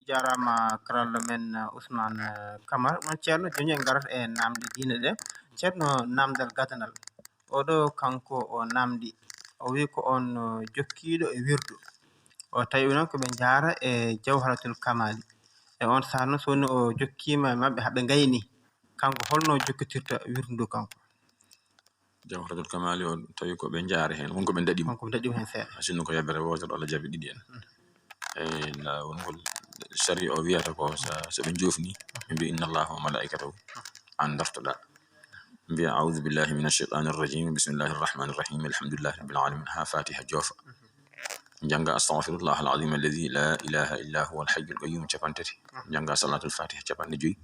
jarama karalla men Ousmane Camara mon ceerno joni en garat e namde diine ɗe ceerno namdal gadanal oɗo kanko o namdi o wi ko on jokkiɗo e wirdu o tawi noon ko ɓe jara e jawharatul kamali e on saha noon so woni o jokkima e maɓɓe haɓe gayni kanko holno jokkitirta wirdu ndu kanko jawharatul kamali o tawi ko ɓe jaara hen wonko ɓe daɗimo wonko ɓe daɗimo hen seeɗa sinno ko yabere wotere walla jaɓe ɗiɗi en e wongol sharia o wiyata ko so ɓe jofni ɓe mbi inna allaha wa malaikatahu an dartoɗa mbiya a'udhu billahi minash shaitanir rajim bismillahir rahmanir rahim alhamdulillahi rabbil alamin ha fatiha jofa janga astaghfirullah alazim alladhi la ilaha illa huwa alhayyul qayyum capantati janga salatul fatiha capanɗe joyi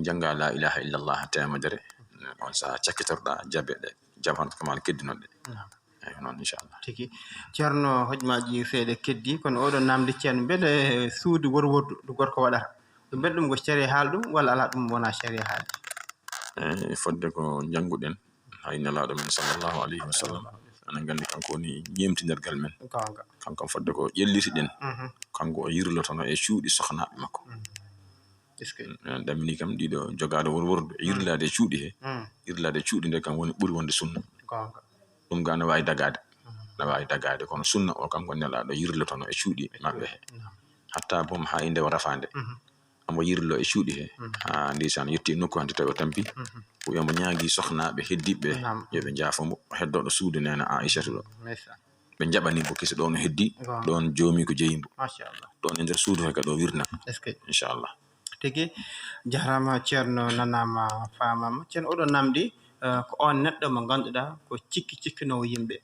janga la ilaha illa allah temedere on sa cakkitorɗa jabeɗe jawharatul kamal keddinoɗe eyi noon inchallah tigi ceerno hojmaji seeɗa keddi kono oɗo namde ceerno beele suudu worwordu ɗo gorko waɗata ɗum beɗe ɗum ko caria haal ɗum walla ala ɗum wona caria haali eyi fodde ko jannguɗen hay nelaɗo men sallllahu alayhi wa sallam anen gandi kanko woni ñemtinergal men kanko fodde ko ƴellitiɗen kanko o yirlotono e cuuɗi sohnaɓe makko ɗamini kam ɗiɗo jogade worwordu e yirlade e cuuɗi he yirlade e cuuɗi nde kam woni ɓuuri wonde sunna ɗum ga ne wawi dagade ne wawi dagade kono sunna o kam ko nelaɗo yirlotono e cuuɗi maɓɓe he hatta boom ha inde o rafande amo yirlo e cuuɗi he ha ndisan yetti nokku hande tawi o tampi o wiyamo ñaagui sohnaɓe heddiɓe yoɓe jaafomo heddoɗo suudu nena Aishatu ɗo ɓe jaɓanimo kesi ɗon o heddi ɗon joomi ko jeyimbo ɗon e nder suudu he kadi o wirna inchallah tigi jarama ceerno nanama famama ceerno oɗo namdi ko on neɗɗo mo ganduɗa ko cikkinowo yimɓe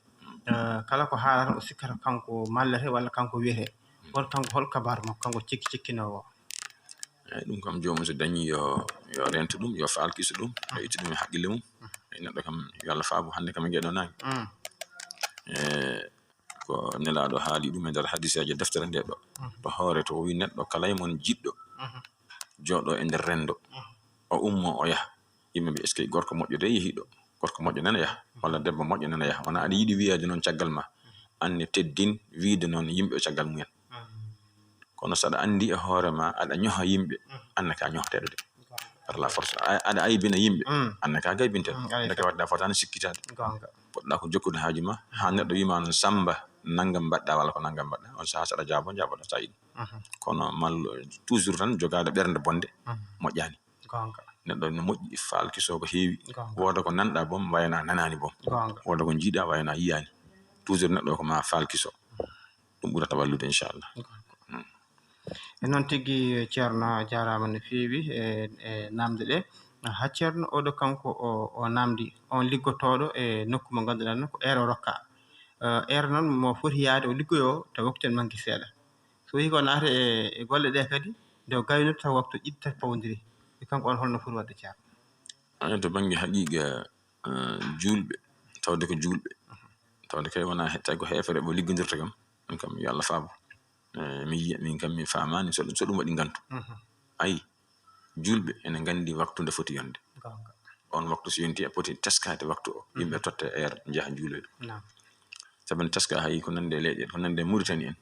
kala ko haalata o sikkata kanko mallete walla kanko wiyete won kanko hol kabaru makko kanko cikkinowo eyi ɗum kam jomum so dañi yo rento ɗum yo falkiso ɗum yo itta ɗum e haqqille mum e neɗɗo kam yo Allah faabu hande kam e gueɗonaki ko nelaɗo haali ɗum e nder hadisaji deftere nde ɗo to hoore to o wi neɗɗo kala e mon jiɗɗo jooɗo e nder rendo o ummo o yaha yimɓe mbi est ce que gorko moƴƴo de yehiɗo gorko moƴƴo nana yaha walla debbo moƴƴo nana yaha wona aɗa yiiɗi wiyade noon caggal ma anne teddin wiide noon yimɓe o caggal mumen kono saɗa andi e hoore ma aɗa ñoha yimɓe anne ka ñohteɗo de par la force aɗa aybina yimɓe anne ka gaybinteɗo ndeke wadda fotani sikkitade poɗɗa ko jokkude haaju ma ha neɗɗo wima no samba naggam mbaɗɗa walla ko naggam mbaɗɗa on saha saɗa jaabo jaboɗa sa yiɗi kono mallu toujours tan jogade ɓernde bonde moƴƴani neɗɗo no moƴƴi falkiso ko heewi woda ko nanɗa boom wayna nanani boom woda ko jiiɗa wayna yiyani toujours neɗɗo ko ma falkiso ɗum ɓurata wallude inchallah e noon tigui ceerno jarama no feewi e namde ɗe ha ceerno oɗo kanko o namdi on liggotoɗo e nokku mo ganduɗa no ko ero rokka ero noon mo foti yaade o liggoyo taw waktu en manki seeɗa so wi ko naata e golle ɗe kadi nde o gaynoti taw waktu ɗiɗi tati pawodiri e kanko on holno foti wadde ceerno to banggue haqiqa julɓe tawde ko julɓe tawde kay wona tawi ko hefere ɓe liggodirta kam ɗum kam yo Allah faabu mi yiya min kam mi famani so ɗum waɗi gantu ayi julɓe ene gandi waktu nde foti yonde on waktu so yonti a poti teskade waktu o yimɓe totte heure jaaha juuloy ɗum sabu ne teska hayi ko nande leyɗe ko nande Mauritanie en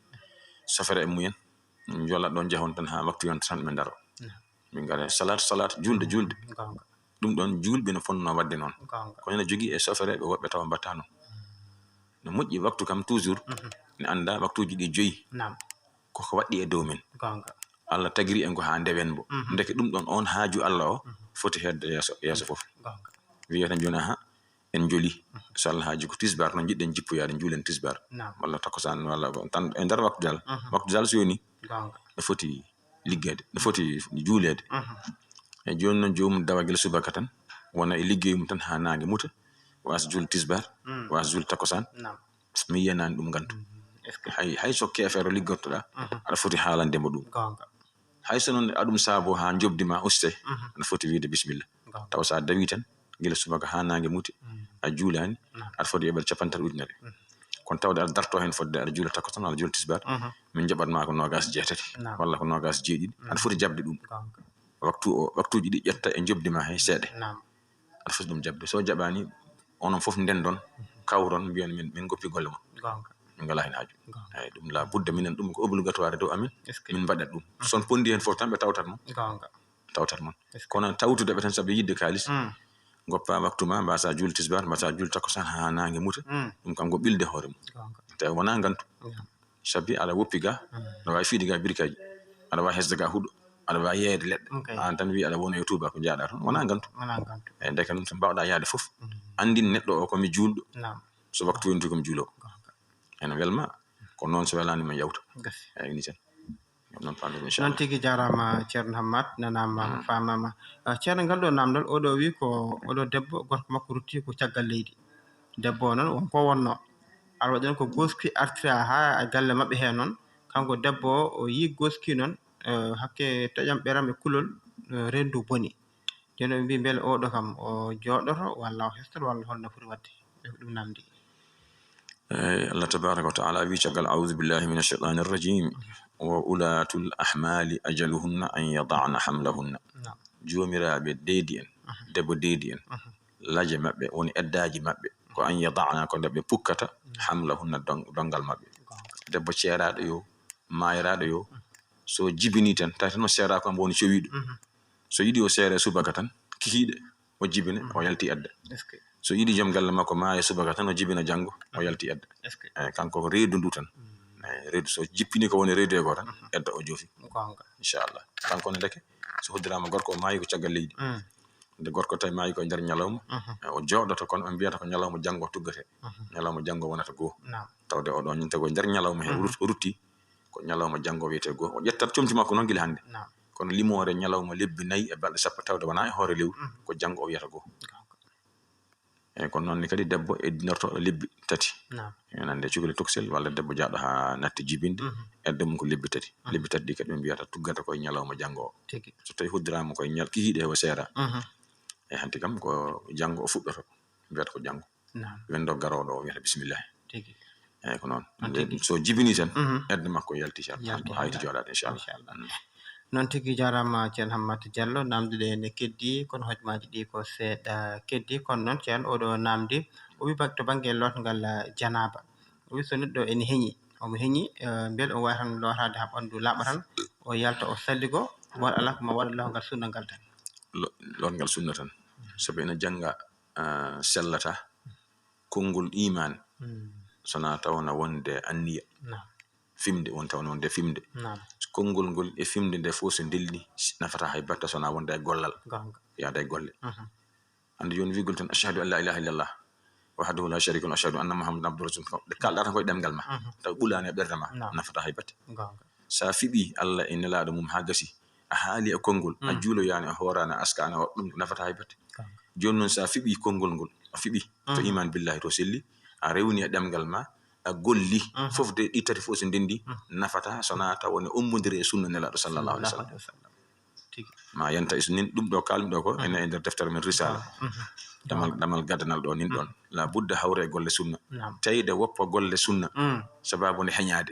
sofere e mumen jolat ɗon jahon tan ha waktu yonta tan ɓe daro min gara salat julde ɗum ɗon julɓe no fonno wadde noon kono ene jogui e sofere ɓe woɓɓe tawa mbatta noon no moƴƴi waktu kam toujours ne anda waktuji ɗi joyi koko waɗɗi e dow men Allah tagiri en ko ha ndewen bo ndeke ɗum ɗon on haaju Allah o foti hedde yeeso foof wiyata joni ha en joli so Allah haaji ko tisbar no jiɗɗen jippoyade juulen tisbar walla takosan walla tan e nder waktu dal so yoni e foti liggede ne foti juulede e joni noon jomum dawa guila subaka tan wona e liggey mum tan ha nangue muta wasa juul tisbar wasa juul takosan mi yiyanani ɗum gantu hay so kefere liggortoɗa aɗa foti haalandemo ɗum hay so noon aɗum saabo ha jobdima uste aɗa foti wiide bisimilla taw sa dawi tan guila subaka ha nangue muti a juulani aɗa foti yoɓede capantati ujunere kono tawde aɗa darto hen fodde aɗa juula takosan walla juula tisbar min jaɓatma ko nogas jeetati walla ko nogas jeeɗiɗi aɗa foti jabde ɗum waktuji ɗi ƴetta e jobdima hay seeɗa aɗa foti ɗum jabde so jaɓani onon foof ndendon kawron mbiyon min goppi golle mon ngala hen haaju ay dum la budda minen dum ko obligatoire do amin min badat dum son pondi hen fof tan be tawtat mon kono tawtude be tan sabe yidde kalis goppa waktuma mbasa jul tisbar mbasa jul takosan ha nange muta dum kam go bilde hoore mum taw wona gantu sabi ala woppiga no way fiidiga birkaji ala wa hesdaga hudo ala wa yeede ledde an tan wi ala wona youtube ko jaada ton wona gantu e de kan tan bawda yaade fof andin neddo o ko mi juldo so waktu wonti ko mi julo en welma ko non so welani ma yawta ay ni tan non pambe inshallah non tigi jarama Ceerno Hammat nanama famama Ceerno galdo namdal odo wi ko odo debbo gorko makko rutti ko caggal leydi debbo non on ko wonno ar waden ko goski artira ha galle mabbe he non kanko debbo o yi goski non hakke tajam beram e kulol rendu boni jeno bi bel odo kam o jodoto walla o hestor walla holno furi wadde dum namdi الله تبارك وتعالى بيشغل أعوذ بالله من الشيطان الرجيم وأولاة الأحمال أجلهن أن يضعن حملهن جوميرا بديدين دبو ديدين لاجي مابbe woni eddaji mabbe ko an yadana ko debbe pukkata hamlahunna dongal mabbe debbo ceeraado yo maayraado yo so jibini tan tatano seera ko woni cowido so yidi o seere subaka tan kihiide o jibine o yalti edda so yidi jom galle makko maaye subaka tan o jibina jango o yalti edda kanko ko reedu ndu tan reedu so jippini ko woni reedu e go tan edda o jofi inshallah kanko ne deke so hodirama gorko maayi ko caggal leydi de gorko tay maayi ko nder nyalawma o joodoto kon on biyata ko nyalawma jango tuggate nyalawma jango wonata go tawde o don nyinte go nder nyalawma he rutti ko nyalawma jango wiete go o jettat comti makko non gila hande kono limore nyalawma lebbi nayi e balde sappo tawde wana e hoore lewru ko jango o wiata go e kon non ni kadi debbo e dinorto lebbi tati nande cugule toksel walla debbo jaado ha natti jibinde edde mum ko lebbi tati di kadi be biyata tuggata ko nyalawma jango so tay hudrama ko nyal ki hide o seera e hanti kam ko jango o fuddoto biyata ko jango wendo garodo o wiata bismillah e ko non so jibini tan edde makko yalti inshallah ko hayti jodade inshallah non tigi jarama Ceerno Hammat Diallo namdude ne keddi kono hojmaji di ko seeda keddi kono non Ceerno odo namdi o wi bakto bangi lotgal janaba o wi so neddo en heñi o mo heñi bel o watan lotade ha bandu labatan o yalta o salligo wal ala ko ma wada lotgal sunna gal tan lotgal sunna tan sabe na janga sellata kongol iman sona tawna wonde anniya fimde won tawna wonde fimde kongol ngol e fimde de fo so delli nafata hay batta sona wonde gollal ya day golle ande joni wi gol tan ashhadu an la ilaha illallah wahdahu la sharika lahu ashhadu anna muhammadan abduhu rasulullah de kaldata ko demgal ma taw bulani e berdama nafata hay batte sa fibi alla en laado mum ha gasi a haali e kongol a juulo yani horana askana dum nafata hay batte joni non sa fibi kongol ngol a fibi to iman billahi to selli a rewni e demgal ma a golli fof de di tati fo so dendi nafata sona tawone ummudire sunna nelaado sallallahu alaihi wasallam ma yanta isnin dum do kalmi do ko ene der deftere men risala damal gadanal do nin don la budda hawre golle sunna tayde woppa golle sunna sababu ne heñaade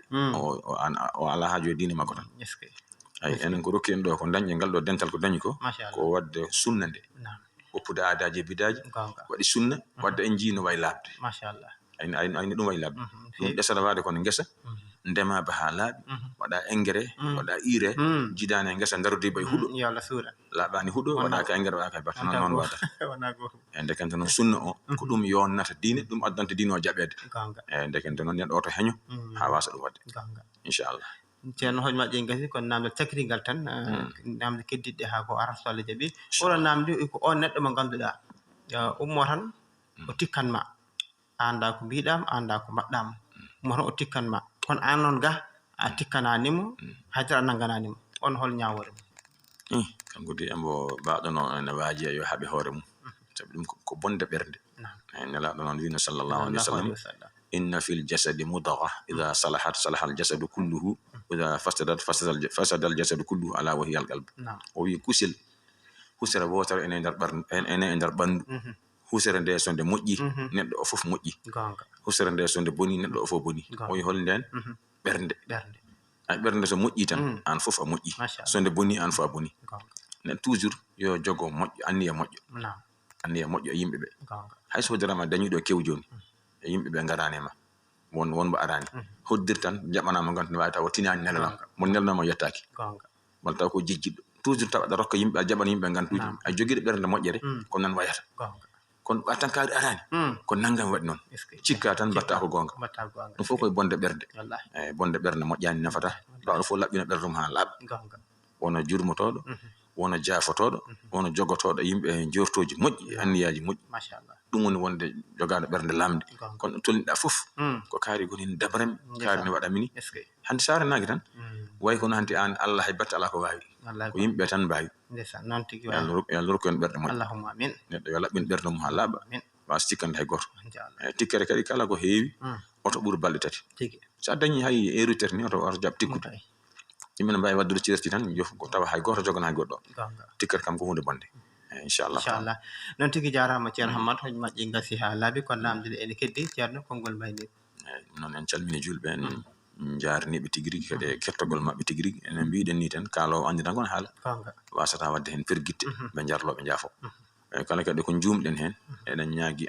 o ala haajo diine makko tan ay enen ko rokki en do ko dañe ngal do dental ko dañi ko wadde sunna de woppude aadaaji bidaaji wadi sunna wadde en jiino way labde machallah ay dum way labde dum desara waade ko ngesa ndema ba halaabi wada engrais wada ire jidane ngesa darudi bay hudo yalla sura labani hudo wada ka engrais wada ka batta non wada wana go ende kan tan sunna o ko dum yonnata diine dum addante diino jabede ende kan tan nen do to heño ha wasa dum wadde inshallah Ceerno hojmaji ngasi ko namde takringal tan namde keddidde ha ko arata so Allah jabi wala namde ko on neddo mo ganduda ummo tan o tikkanma anda ko biidam anda ko baddam mo tan o tikkanma kon an non ga a tikkananimo hajara nangananimo on hol nyaawore kam gudi ambo baado non en waaji yo habi hoore mum sabi dum ko bonde bernde en la non wi sallallahu alaihi wasallam inna fil jasadi mudghah idha salahat salaha al jasadu kulluhu idha fasada al jasadu kulluhu ala wa hiya al qalb o wi kusil husira wotar ene der bandu husira de sonde moƴƴi neddo o fof moƴƴi husira de sonde boni neddo o fof boni o wi hol den bernde ay bernde so moƴƴi tan an fof a moƴƴi sonde boni an fof a boni ne toujours yo jogo moƴƴo anniya moƴƴo yimbe be hay so darama dañi do kew joni e yimbe be ngarane ma wonbo arani hoddir tan jaɓanama gantan wawi taw o tinani nelalam mo nelnoma yettaki walla taw ko jejjiɗɗo toujours tawa aɗa rokka yimɓe a jaɓana yimɓe ganduɗi a joguiɗo ɓerde moƴƴere ko nan wayata kono ɓa tankari arani ko naggam waɗi noon cikka tan mbatta ko gonga ɗum fof koye bonde ɓerde eyi bonde ɓerde moƴƴani nafata ɗo fof laɓɓina ɓerde mum ha laaɓa wona jurmotoɗo wona jaafotoɗo wona jogotoɗo yimɓe jortoji moƴƴi anniyaji moƴƴi ɗum woni wonde jogaɗo ɓerde lamde kono ɗo tolniɗa fof ko kaari goni dabarami kaari ne waɗa mini hande saranaki tan way kono hanti an Allah hay batte ala ko wawi ko yimɓe tan mbawi yalla rokku en ɓerde moƴƴe neɗɗo yo laɓɓin ɓerde mum ha laaɓa wawa sikkande hay goto eyi tikkere kadi kala ko heewi oto ɓuura balɗe tati sa dañi hay hériteur ni oto jaɓ tikkude yimɓe ne mbawi waddude cirti tan jof ko tawa hay goto jogana hay goɗɗo tikkere kam ko hunde bonde inchallah noon tigui jarama ceerno Hammat hoje majji gasi ha laaɓi kono namde ene keddi ceerno konngol mayni noon en calmini julɓe en jarniɓe tigui rigui kadi e kettogol mabɓe tigui rigui enen mbiɗen ni tan kalowo andi tan kono haala wasata wadde hen perguitte ɓe jarloɓe jaafo eyi kala kadi ko jumɗen hen eɗen ñaagui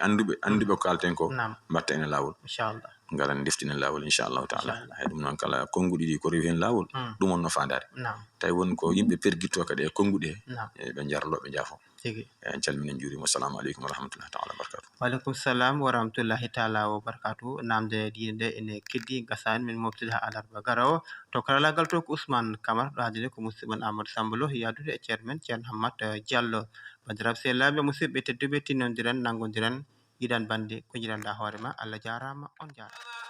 anduɓe ko kalten ko mbatta ene lawol inchallah garan deftinen lawol inchallahu taala hay ɗum noon kala konnguɗi ɗi ko rewi hen lawol ɗum wonno fandare tawi woni ko yimɓe perguitto kadi e konnguɗi he ɓe jarloɓe jaafo en calmini en juurima assalamu aleykum wa rahmatullahi taala wa barakatuh waaleykum salam wa rahmatullahi taala wa barakatuh namde diine nde ene keddi gasani min moftude ha alarba garawo to karallagal to ko Ousmane Camara ɗo haadide ko musidɗo Amadou Samba Lo yadude e ceerno men ceerno Hammat Diallo bandiraɓe sehlaɓe musidɓe tedduɓe tinnodiren nanggodiren yiɗan bande ko jiranɗa hoorema Allah jarama on jarama